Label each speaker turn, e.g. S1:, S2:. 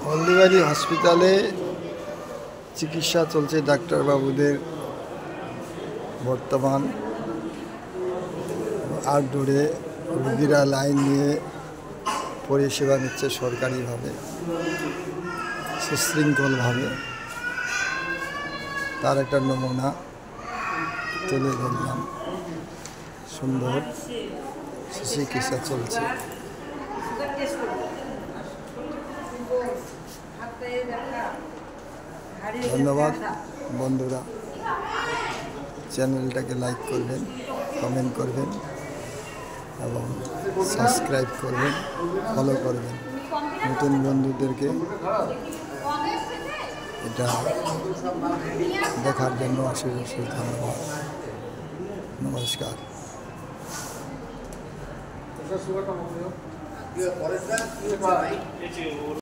S1: হলদিবাড়ি হসপিটালে চিকিৎসা চলছে ডাক্তারবাবুদের। বর্তমান আউটডোরে রোগীরা লাইন নিয়ে পরিষেবা নিচ্ছে সরকারিভাবে, সুশৃঙ্খলভাবে। তার একটা নমুনা তুলে ধরলাম। সুন্দর চিকিৎসা চলছে। ধন্যবাদ বন্ধুরা, চ্যানেলটাকে লাইক করবেন, কমেন্ট করবেন এবং সাবস্ক্রাইব করবেন, ফলো করবেন। নতুন বন্ধুদেরকে এটা দেখার জন্য অশেষ অশেষ ধন্যবাদ। নমস্কার।